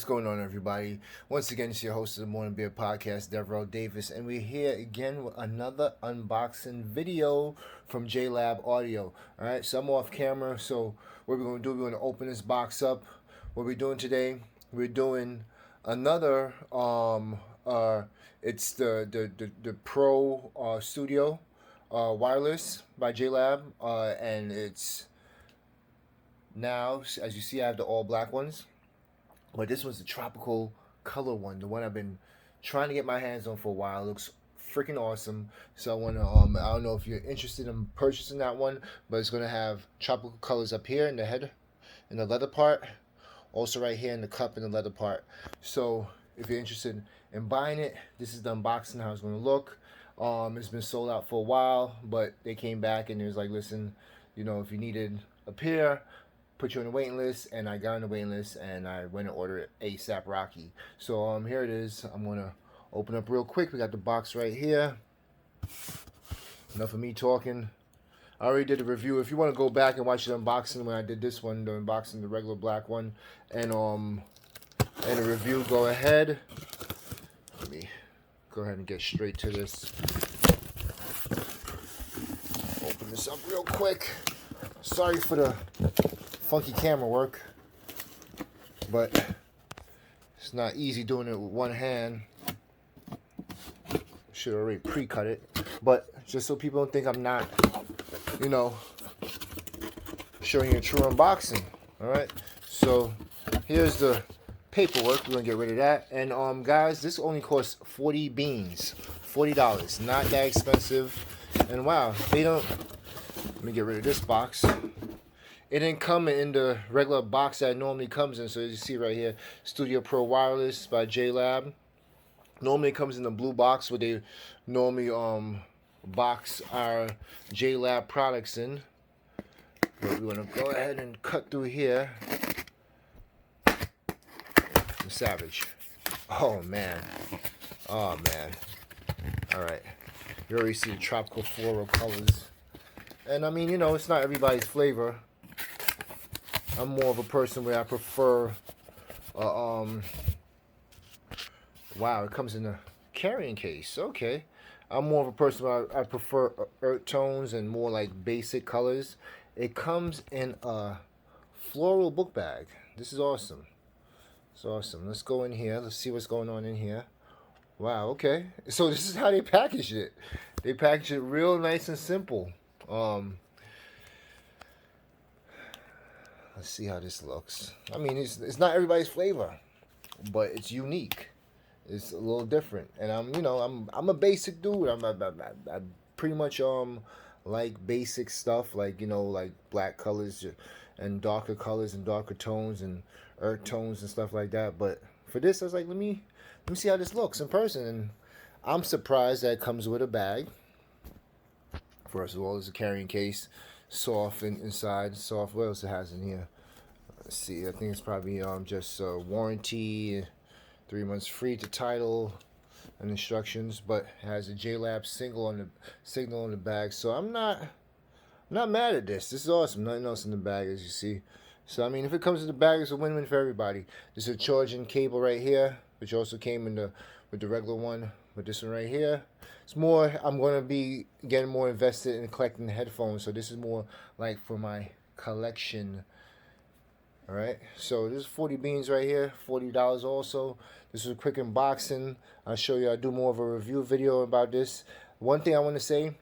going on, everybody? Once again, it's your host of the Morning Beer Podcast, Devereaux Davis, and we're here again with another unboxing video from Jlab Audio. All right, so I'm off camera, so what we're going to do, we're going to open this box up. What we're doing today, we're doing another, it's the Pro Studio Wireless by Jlab, and it's now, as you see, I have the all black ones. But this was the tropical color one, the one I've been trying to get my hands on for a while. It looks freaking awesome. So I want to, I don't know if you're interested in purchasing that one, but it's going to have tropical colors up here in the head, in the leather part. Also right here in the cup in the leather part. So if you're interested in buying it, this is the unboxing, how it's going to look. It's been sold out for a while, but they came back and it was like, listen, you know, if you needed a pair, put you on the waiting list, and I got on the waiting list, and I went and ordered it ASAP Rocky. So here it is. I'm gonna open up real quick. We got the box right here. Enough of me talking. I already did a review. If you want to go back and watch the unboxing when I did this one, the unboxing, the regular black one, and a review, go ahead. Let me go ahead and get straight to this. Open this up real quick. Sorry for the funky camera work, but it's not easy doing it with one hand. Should already pre-cut it, but just so people don't think I'm not, you know, showing you a true unboxing. All right, so here's the paperwork. We're gonna get rid of that, and guys, this only costs 40 beans, $40, not that expensive. And wow, they don't. Let me get rid of this box. It didn't come in the regular box that it normally comes in. So as you see right here, Studio Pro Wireless by Jlab. Normally it comes in the blue box where they normally box our Jlab products in. But we're gonna go ahead and cut through here. I'm savage. Oh man. Oh man. Alright. You already see the tropical floral colors. And I mean, you know, it's not everybody's flavor. I'm more of a person where I prefer, wow, it comes in a carrying case. Okay. I'm more of a person where I prefer earth tones and more like basic colors. It comes in a floral book bag. This is awesome. It's awesome. Let's go in here. Let's see what's going on in here. Wow, okay. So this is how they package it. They package it real nice and simple. Let's see how this looks. I mean, it's not everybody's flavor, but it's unique. It's a little different, and I'm a basic dude. I pretty much like basic stuff, like, you know, like black colors and darker tones and earth tones and stuff like that. But for this, I was like, let me see how this looks in person, and I'm surprised that it comes with a bag. First of all, it's a carrying case. Soft inside, soft. What else it has in here? Let's see. I think it's probably just warranty, 3 months free to title, and instructions. But it has a Jlab signal on the bag. So I'm not mad at this. This is awesome. Nothing else in the bag, as you see. So I mean, if it comes in the bag, it's a win-win for everybody. There's a charging cable right here, which also came with the regular one. But this one right here, it's more, I'm going to be getting more invested in collecting headphones. So this is more like for my collection. All right. So this is 40 beans right here, $40 also. This is a quick unboxing. I'll show you, I'll do more of a review video about this. One thing I want to say,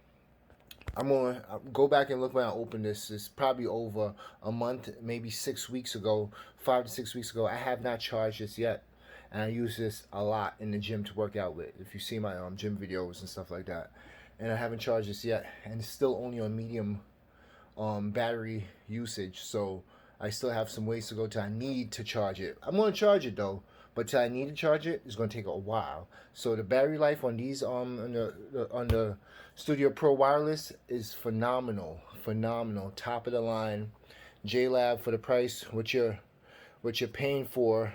I'm going to go back and look when I opened this. It's probably over a month, maybe 6 weeks ago, 5 to 6 weeks ago. I have not charged this yet. And I use this a lot in the gym to work out with. If you see my gym videos and stuff like that. And I haven't charged this yet. And it's still only on medium battery usage. So I still have some ways to go till I need to charge it. I'm going to charge it though. But till I need to charge it, it's going to take a while. So the battery life on these on the Studio Pro Wireless is phenomenal. Phenomenal. Top of the line. Jlab for the price. What you're paying for.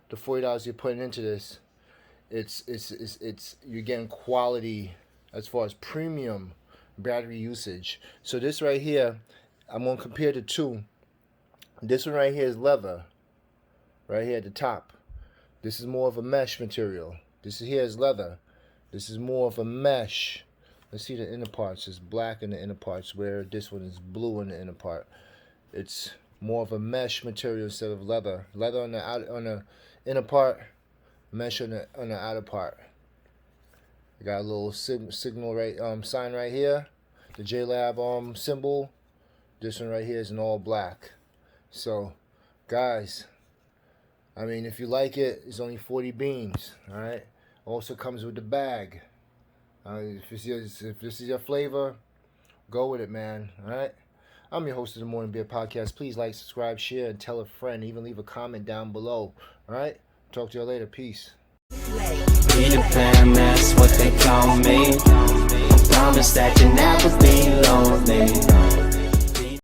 The $40 you're putting into this, it's you're getting quality as far as premium battery usage. So this right here, I'm gonna compare the two. This one right here is leather, right here at the top. This is more of a mesh material. This here is leather. This is more of a mesh. Let's see the inner parts. It's black in the inner parts, where this one is blue in the inner part. It's more of a mesh material instead of leather. Leather on the inner part, mesh on the outer part. I got a little signal sign right here. The Jlab symbol. This one right here is in all black. So, guys, I mean, if you like it, it's only 40 beans. All right. Also comes with the bag. If this is your flavor, go with it, man. All right. I'm your host of the Morning Beer Podcast. Please like, subscribe, share, and tell a friend. Even leave a comment down below. All right. Talk to you later. Peace. Peter Pan, that's what they call me. Promise that you never be lonely.